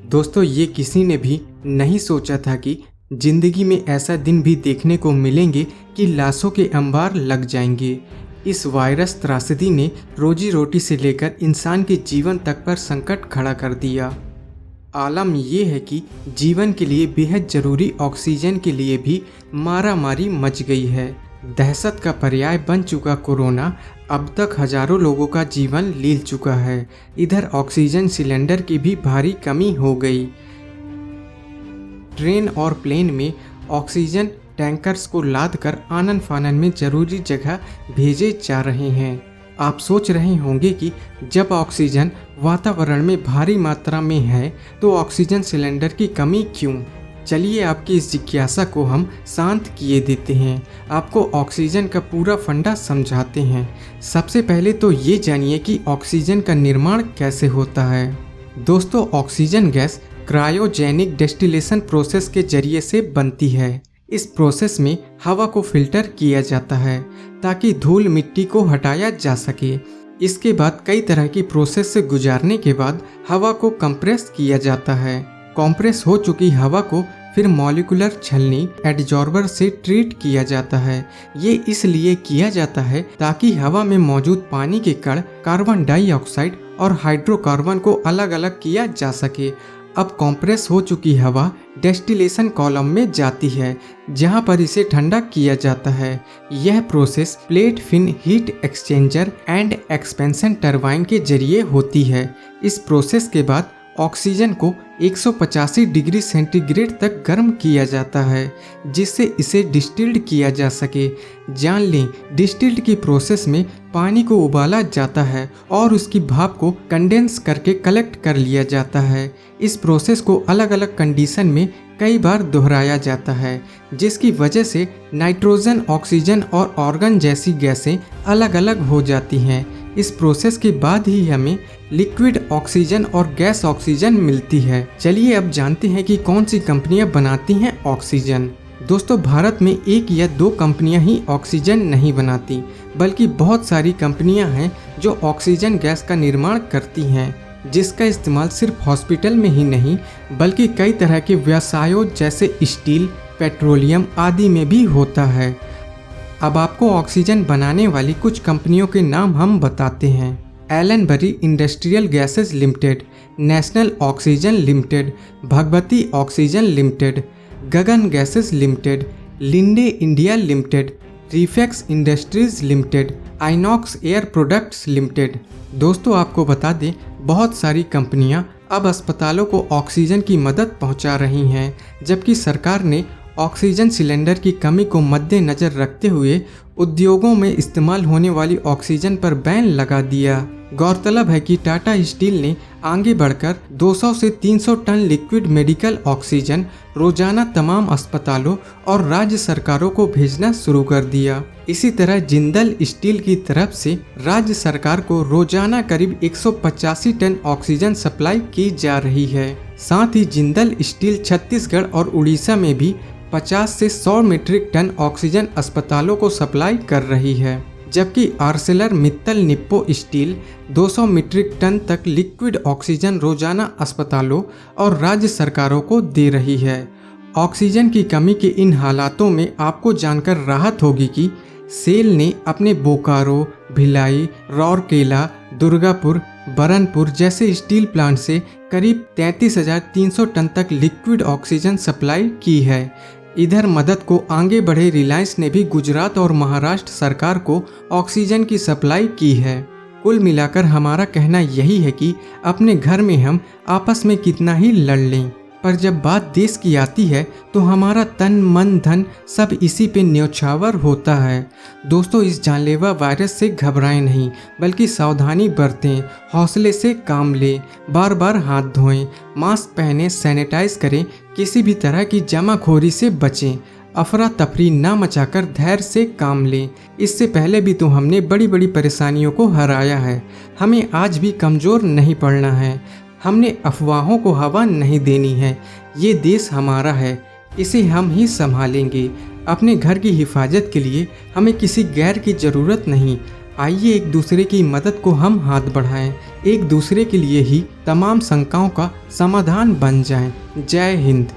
दोस्तों, ये किसी ने भी नहीं सोचा था कि जिंदगी में ऐसा दिन भी देखने को मिलेंगे कि लाशों के अंबार लग जाएंगे। इस वायरस त्रासदी ने रोजी रोटी से लेकर इंसान के जीवन तक पर संकट खड़ा कर दिया। आलम ये है कि जीवन के लिए बेहद ज़रूरी ऑक्सीजन के लिए भी मारामारी मच गई है। दहशत का पर्याय बन चुका कोरोना अब तक हजारों लोगों का जीवन ले चुका है। इधर ऑक्सीजन सिलेंडर की भी भारी कमी हो गई। ट्रेन और प्लेन में ऑक्सीजन टैंकर्स को लाद कर आनन फानन में ज़रूरी जगह भेजे जा रहे हैं। आप सोच रहे होंगे कि जब ऑक्सीजन वातावरण में भारी मात्रा में है तो ऑक्सीजन सिलेंडर की कमी क्यों? चलिए आपकी इस जिज्ञासा को हम शांत किए देते हैं। आपको ऑक्सीजन का पूरा फंडा समझाते हैं। सबसे पहले तो ये जानिए कि ऑक्सीजन का निर्माण कैसे होता है। दोस्तों, oxygen gas cryogenic distillation process के जरिए से बनती है। इस प्रोसेस में हवा को फिल्टर किया जाता है ताकि धूल मिट्टी को हटाया जा सके। इसके बाद कई तरह की प्रोसेस से गुजारने के बाद हवा को कंप्रेस किया जाता है। कंप्रेस हो चुकी हवा को फिर मॉलिक्यूलर छलनी एडजॉर्बर से ट्रीट किया जाता है। ये इसलिए किया जाता है ताकि हवा में मौजूद पानी के कण कार्बन डाइऑक्साइड और हाइड्रोकार्बन को अलग अलग किया जा सके। अब कंप्रेस हो चुकी हवा डेस्टिलेशन कॉलम में जाती है, जहां पर इसे ठंडा किया जाता है। यह process plate fin heat exchanger and expansion turbine के जरिए होती है। इस प्रोसेस के बाद ऑक्सीजन को 185 डिग्री सेंटीग्रेड तक गर्म किया जाता है, जिससे इसे डिस्टिल्ड किया जा सके। जान लें, डिस्टिल्ड की प्रोसेस में पानी को उबाला जाता है और उसकी भाप को कंडेंस करके कलेक्ट कर लिया जाता है। इस प्रोसेस को अलग अलग कंडीशन में कई बार दोहराया जाता है, जिसकी वजह से नाइट्रोजन, ऑक्सीजन और ऑर्गन जैसी गैसें अलग अलग हो जाती हैं। इस प्रोसेस के बाद ही हमें लिक्विड ऑक्सीजन और गैस ऑक्सीजन मिलती है। चलिए अब जानते हैं कि कौन सी कंपनियां बनाती हैं ऑक्सीजन। दोस्तों, भारत में एक या दो कंपनियां ही ऑक्सीजन नहीं बनाती, बल्कि बहुत सारी कंपनियां हैं जो ऑक्सीजन गैस का निर्माण करती हैं, जिसका इस्तेमाल सिर्फ हॉस्पिटल में ही नहीं बल्कि कई तरह के व्यवसायों जैसे स्टील, पेट्रोलियम आदि में भी होता है। अब आपको ऑक्सीजन बनाने वाली कुछ कंपनियों के नाम हम बताते हैं। Ellenbarrie industrial gases limited, national oxygen limited, Bhagwati oxygen limited, Gagan gases limited, Linde India limited, Refex industries limited, Inox air products limited. दोस्तों, आपको बता दें, बहुत सारी कंपनियां अब अस्पतालों को ऑक्सीजन की मदद पहुंचा रही हैं, जबकि सरकार ने ऑक्सीजन सिलेंडर की कमी को मद्देनज़र रखते हुए उद्योगों में इस्तेमाल होने वाली ऑक्सीजन पर बैन लगा दिया। गौरतलब है कि टाटा स्टील ने आगे बढ़कर 200 से 300 टन लिक्विड मेडिकल ऑक्सीजन रोजाना तमाम अस्पतालों और राज्य सरकारों को भेजना शुरू कर दिया। इसी तरह जिंदल स्टील की तरफ से राज्य सरकार को रोजाना करीब 185 टन ऑक्सीजन सप्लाई की जा रही है। साथ ही जिंदल स्टील छत्तीसगढ़ और उड़ीसा में भी 50 से 100 मीट्रिक टन ऑक्सीजन अस्पतालों को सप्लाई कर रही है, जबकि Arcelor Mittal Nippon steel 200 metric tonne तक लिक्विड ऑक्सीजन रोजाना अस्पतालों और राज्य सरकारों को दे रही है। ऑक्सीजन की कमी के इन हालातों में आपको जानकर राहत होगी कि सेल ने अपने बोकारो, भिलाई, राउरकेला, दुर्गापुर, बरनपुर जैसे स्टील प्लांट से करीब 33,300 टन तक लिक्विड ऑक्सीजन सप्लाई की है। इधर मदद को आगे बढ़े रिलायंस ने भी गुजरात और महाराष्ट्र सरकार को ऑक्सीजन की सप्लाई की है। कुल मिलाकर हमारा कहना यही है कि अपने घर में हम आपस में कितना ही लड़ लें, पर जब बात देश की आती है तो हमारा तन मन धन सब इसी पे न्यौछावर होता है। दोस्तों, इस जानलेवा वायरस से घबराएं नहीं, बल्कि सावधानी बरतें, हौसले से काम लें, बार बार हाथ धोएं, मास्क पहनें, सैनिटाइज करें, किसी भी तरह की जमाखोरी से बचें, अफरा तफरी ना मचाकर धैर्य से काम लें। इससे पहले भी तो हमने बड़ी बड़ी परेशानियों को हराया है। हमें आज भी कमज़ोर नहीं पड़ना है। हमने अफवाहों को हवा नहीं देनी है। ये देश हमारा है, इसे हम ही संभालेंगे। अपने घर की हिफाजत के लिए हमें किसी गैर की ज़रूरत नहीं। आइए एक दूसरे की मदद को हम हाथ बढ़ाएं, एक दूसरे के लिए ही तमाम शंकाओं का समाधान बन जाएं। जय हिंद।